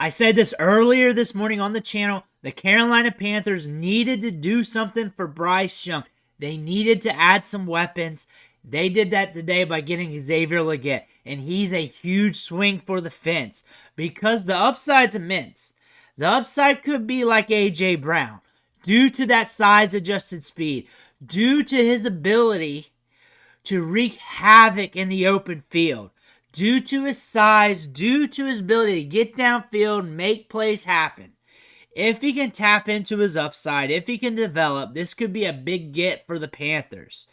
I said this earlier this morning on the channel. The Carolina Panthers needed to do something for Bryce Young. They needed to add some weapons. They did that today by getting Xavier Leggette, and he's a huge swing for the fence because the upside's immense. The upside could be like A.J. Brown due to that size-adjusted speed, due to his ability to wreak havoc in the open field, due to his size, due to his ability to get downfield and make plays happen. If he can tap into his upside, if he can develop, this could be a big get for the Panthers.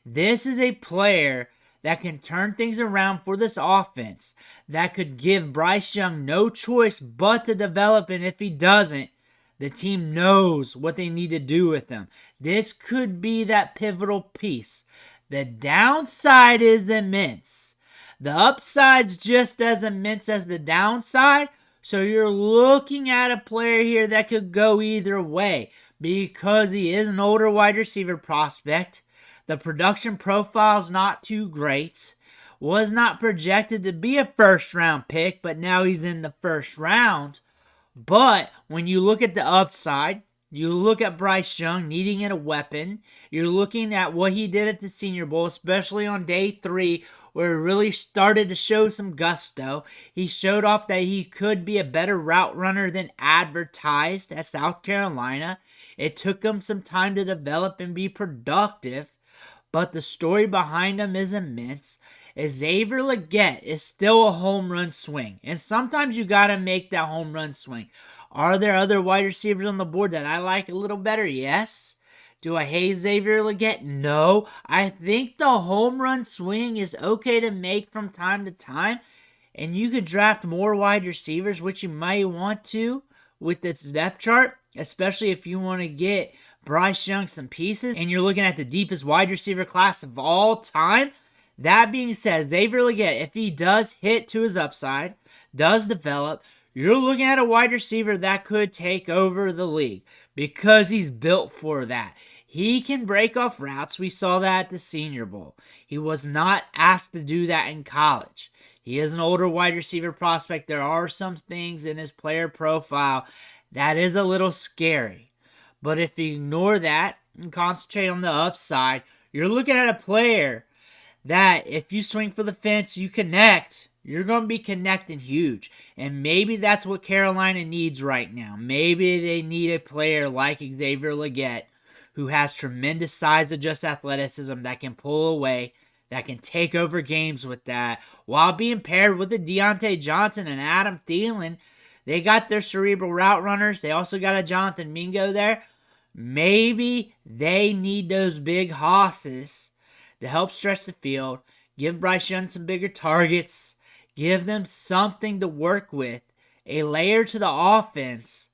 This is a player that can turn things around for this offense, that could give Bryce Young no choice but to develop, and if he doesn't, the team knows what they need to do with him. This could be that pivotal piece. The downside is immense. The upside's just as immense as the downside, so you're looking at a player here that could go either way because he is an older wide receiver prospect. The production profile's not too great. Was not projected to be a first-round pick, but now he's in the first round. But when you look at the upside, you look at Bryce Young needing a weapon. You're looking at what he did at the Senior Bowl, especially on day 3, where he really started to show some gusto. He showed off that he could be a better route runner than advertised at South Carolina. It took him some time to develop and be productive, but the story behind him is immense. Xavier Leggette is still a home run swing, and sometimes you got to make that home run swing. Are there other wide receivers on the board that I like a little better? Yes. Do I hate Xavier Leggette? No. I think the home run swing is okay to make from time to time, and you could draft more wide receivers, which you might want to with this depth chart, especially if you want to get Bryce Young some pieces, and you're looking at the deepest wide receiver class of all time. That being said, Xavier Leggette, if he does hit to his upside, does develop, you're looking at a wide receiver that could take over the league because he's built for that. He can break off routes. We saw that at the Senior Bowl. He was not asked to do that in college. He is an older wide receiver prospect. There are some things in his player profile that is a little scary. But if you ignore that and concentrate on the upside, you're looking at a player that if you swing for the fence, you connect, you're going to be connecting huge. And maybe that's what Carolina needs right now. Maybe they need a player like Xavier Leggette who has tremendous size of just athleticism that can pull away, that can take over games with that, while being paired with a Deontay Johnson and Adam Thielen. They got their cerebral route runners. They also got a Jonathan Mingo there. Maybe they need those big hosses to help stretch the field, give Bryce Young some bigger targets, give them something to work with, a layer to the offense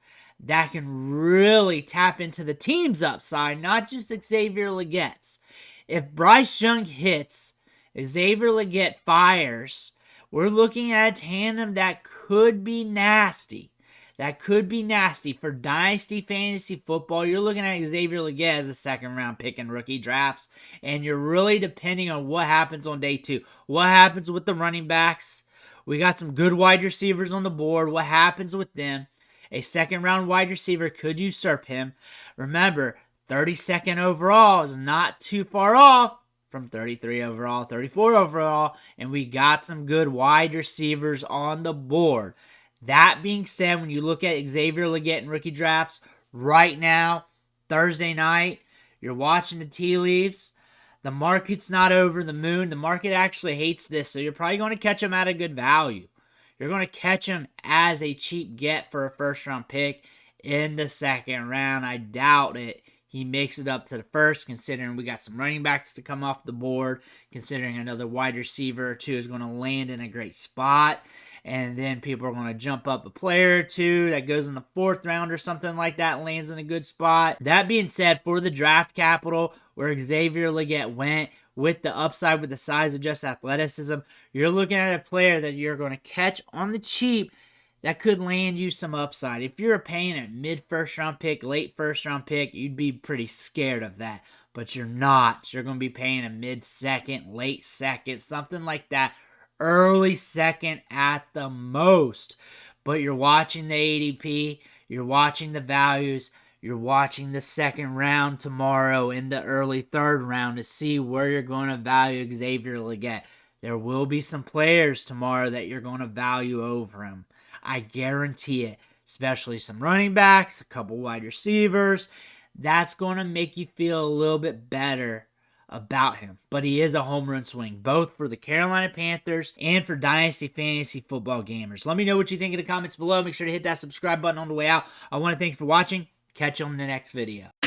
that can really tap into the team's upside, not just Xavier Legette's. If Bryce Young hits, Xavier Leggette fires, we're looking at a tandem that could be nasty. That could be nasty for Dynasty Fantasy Football. You're looking at Xavier Leggette as a second-round pick in rookie drafts, and you're really depending on what happens on day 2. What happens with the running backs? We got some good wide receivers on the board. What happens with them? A second-round wide receiver could usurp him. Remember, 32nd overall is not too far off from 33 overall, 34 overall, and we got some good wide receivers on the board. That being said, when you look at Xavier Leggette in rookie drafts, right now, Thursday night, you're watching the tea leaves. The market's not over the moon. The market actually hates this, so you're probably going to catch him at a good value. You're going to catch him as a cheap get for a first-round pick in the second round. I doubt it. He makes it up to the first, considering we got some running backs to come off the board, considering another wide receiver or two is going to land in a great spot. And then people are going to jump up a player or two that goes in the 4th round or something like that, lands in a good spot. That being said, for the draft capital where Xavier Leggette went with the upside, with the size of just athleticism, you're looking at a player that you're going to catch on the cheap that could land you some upside. If you're paying a mid-first round pick, late first round pick, you'd be pretty scared of that. But you're not. You're going to be paying a mid-second, late second, something like that. Early second at the most. but you're watching the ADP, you're watching the values, you're watching the second round tomorrow in the early third round to see where you're going to value Xavier Leggette. There will be some players tomorrow that you're going to value over him. I guarantee it, especially some running backs, a couple wide receivers. That's going to make you feel a little bit better about him. But he is a home run swing, both for the Carolina Panthers and for Dynasty Fantasy Football gamers. Let me know what you think in the comments below. Make sure to hit that subscribe button on the way out. I want to thank you for watching. Catch you on the next video.